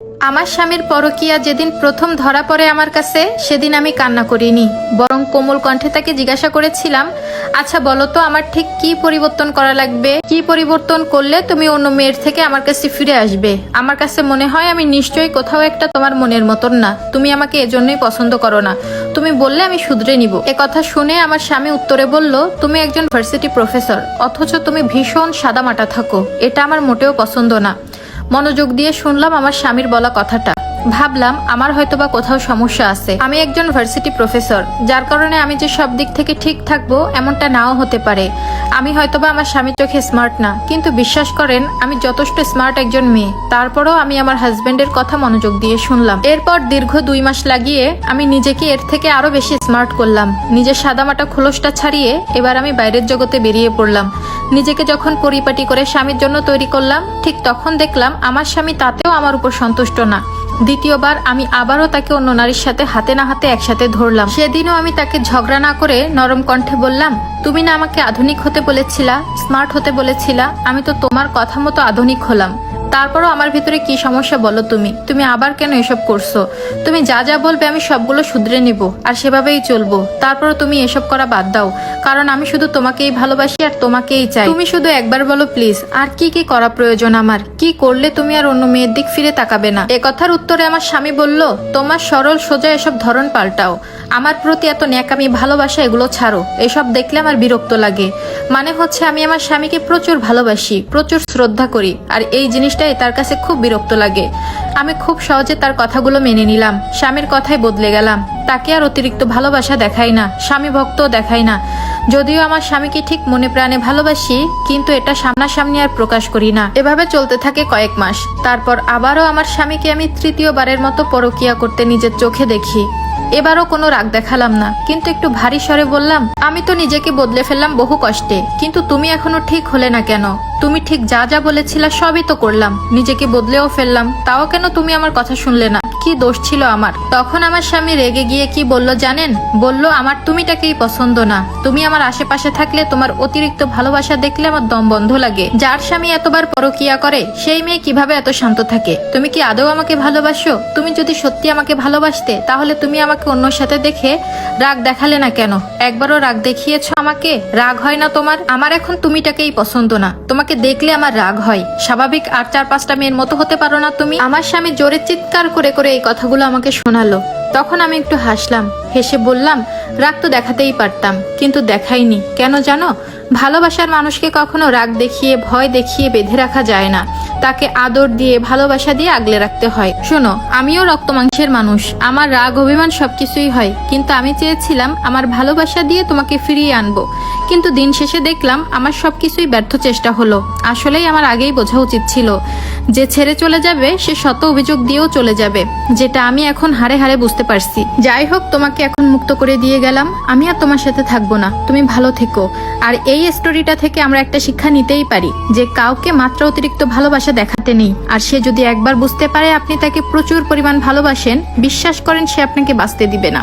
আমার স্বামীর পরকীয়া যেদিন প্রথম ধরা পড়ে আমার কাছে, সেদিন আমি কান্না করিনি, বরং কোমল কণ্ঠে তাকে জিজ্ঞাসা করেছিলাম, আচ্ছা বলো তো আমার ঠিক কি পরিবর্তন করা লাগবে, কি পরিবর্তন করলে তুমি অন্য মেয়ের থেকে আমার কাছে ফিরে আসবে? আমার কাছে মনে হয় আমি নিশ্চয়ই কোথাও একটা তোমার মনের মতন না, তুমি আমাকে এজন্যই পছন্দ করো না, তুমি বললে আমি শুধরে নিব। কথা শুনে আমার স্বামী উত্তরে বলল, তুমি একজন ভার্সিটি প্রফেসর, অথচ তুমি ভীষণ সাদামাটা থাকো, এটা আমার মোটেও পছন্দ না। মনোযোগ দিয়ে শুনলাম আমার স্বামীর বলা কথাটা। ভাবলাম আমার হয়তোবা কোথাও সমস্যা আছে। আমি একজন ভার্সিটি প্রফেসর, যার কারণে আমি যে সব দিক থেকে ঠিক থাকবো এমনটা নাও হতে পারে। আমি হয়তোবা আমার স্বামীর চোখে স্মার্ট না, কিন্তু বিশ্বাস করেন আমি যথেষ্ট স্মার্ট একজন মেয়ে। তারপরও আমি আমার হাজবেন্ডের কথা মনোযোগ দিয়ে শুনলাম। এরপর দীর্ঘ 2 মাস লাগিয়ে আমি নিজেকে এর থেকে আরো বেশি স্মার্ট করলাম। নিজের সাদামাটা খোলসটা ছাড়িয়ে এবার আমি বাইরের জগতে বেরিয়ে পড়লাম। নিজেকে যখন পরিপাটি করে স্বামীর জন্য তৈরি করলাম, ঠিক তখন দেখলাম আমার স্বামী তাতেও আমার উপর সন্তুষ্ট না। দ্বিতীয়বার আমি আবারও তাকে অন্য নারীর সাথে হাতে না হাতে একসাথে ধরলাম। সেদিনও আমি তাকে ঝগড়া না করে নরম কণ্ঠে বললাম, তুমি না আমাকে আধুনিক হতে বলেছিলা, স্মার্ট হতে বলেছিলা, আমি তো তোমার কথা মতো আধুনিক হলাম। তারপরও আমার ভিতরে কি সমস্যা বলো তুমি আবার কেন এসব করছো? তুমি যা যা বলবে আমি সবগুলো শুধরে নিব আর সেভাবেই চলবো। তারপরও তুমি এসব করা বাদ দাও, কারণ আমি শুধু তোমাকেই ভালোবাসি আর তোমাকেই চাই। তুমি শুধু একবার বলো প্লিজ, আর কি কি করা প্রয়োজন আমার, কি করলে তুমি আর অন্য মেয়ের দিক ফিরে তাকাবে না? এ কথার উত্তরে আমার স্বামী বলল, তোমার সরল সোজা এসব ধরন পাল্টাও, আমার প্রতি এত ন্যাকামি ভালোবাসা এগুলো ছাড়ো, এসব দেখলে আমার বিরক্ত লাগে। মানে হচ্ছে আমি আমার স্বামীকে প্রচুর ভালোবাসি, প্রচুর শ্রদ্ধা করি, আর এই জিনিসটাই তার কাছে খুব বিরক্ত লাগে। আমি খুব সহজে তার কথাগুলো মেনে নিলাম, স্বামীর কথাই বদলে গেলাম। তাকে আর অতিরিক্ত ভালোবাসা দেখাই না, স্বামী ভক্তও দেখাই না। যদিও আমার স্বামীকে ঠিক মনে প্রাণে ভালোবাসি, কিন্তু এটা সামনাসামনি আর প্রকাশ করি না। এভাবে চলতে থাকে কয়েক মাস। তারপর আবারও আমার স্বামীকে আমি তৃতীয়বারের মতো পরকীয়া করতে নিজের চোখে দেখি। এবারও কোনো রাগ দেখালাম না, কিন্তু একটু ভারী স্বরে বললাম, আমি তো নিজেকে বদলে ফেললাম বহু কষ্টে, কিন্তু তুমি এখনো ঠিক হলে না কেন? তুমি ঠিক যা যা বলেছিলা সবই তো করলাম, নিজেকে বদলেও ফেললাম, তাও কেন তুমি আমার কথা শুনলে না? কি দোষ ছিল আমার? তখন আমার স্বামী রেগে গিয়ে কি বলল জানেন? বলল, আমার তুমিটাকেই পছন্দ না, তুমি আমার আশেপাশে থাকলে তোমার অতিরিক্ত ভালোবাসা দেখলে আমার দম বন্ধ লাগে। যার স্বামী এতবার পরকীয়া করে সেই মেয়ে কিভাবে এত শান্ত থাকে? তুমি কি আদৌ আমাকে ভালোবাসো? তুমি যদি সত্যি আমাকে ভালোবাসতে, তাহলে তুমি আমাকে অন্যর সাথে দেখে রাগ দেখালে না কেন? একবারও রাগ দেখিয়েছো আমাকে? রাগ হয় না তোমার? আমার এখন তুমিটাকেই পছন্দ না, তোমাকে দেখলে আমার রাগ হয়। স্বাভাবিক আর 4-5টা মেয়ের মতো হতে পারো না তুমি? আমার স্বামী জোরে চিৎকার করে করে এই কথাগুলো আমাকে শোনালো। তখন আমি একটু হাসলাম, হেসে বললাম, রাগ তো দেখাতেই পারতাম, কিন্তু দেখাইনি। কেন জানো? ভালোবাসার মানুষকে কখনো রাগ দেখিয়ে ভয় দেখিয়ে বেঁধে রাখা যায় না, তাকে আদর দিয়ে ভালোবাসা দিয়ে আগলে রাখতে হয়। শোনো, আমিও রক্ত মাংসের মানুষ, আমার রাগ অভিমান সবকিছুই হয়, কিন্তু আমি চেয়েছিলাম আমার ভালোবাসা দিয়ে তোমাকে ফিরিয়ে আনবো, কিন্তু দিন শেষে দেখলাম আমার সবকিছুই ব্যর্থ চেষ্টা হলো। আসলেই আমার আগেই বোঝা উচিত ছিল, যে ছেড়ে চলে যাবে সে শত অভিযোগ দিয়েও চলে যাবে, যেটা আমি এখন হাড়ে হাড়ে বুঝতে পারছি। যাই হোক, তোমাকে এখন মুক্ত করে দিয়ে গেলাম, আমি আর তোমার সাথে থাকবো না, তুমি ভালো থেকো। আর এই স্টোরিটা থেকে আমরা একটা শিক্ষা নিতেই পারি, যে কাউকে মাত্রা অতিরিক্ত ভালোবাসা দেখাতে নেই। আর সে যদি একবার বুঝতে পারে আপনি তাকে প্রচুর পরিমাণ ভালোবাসেন, বিশ্বাস করেন সে আপনাকে বাঁচতে দিবে না।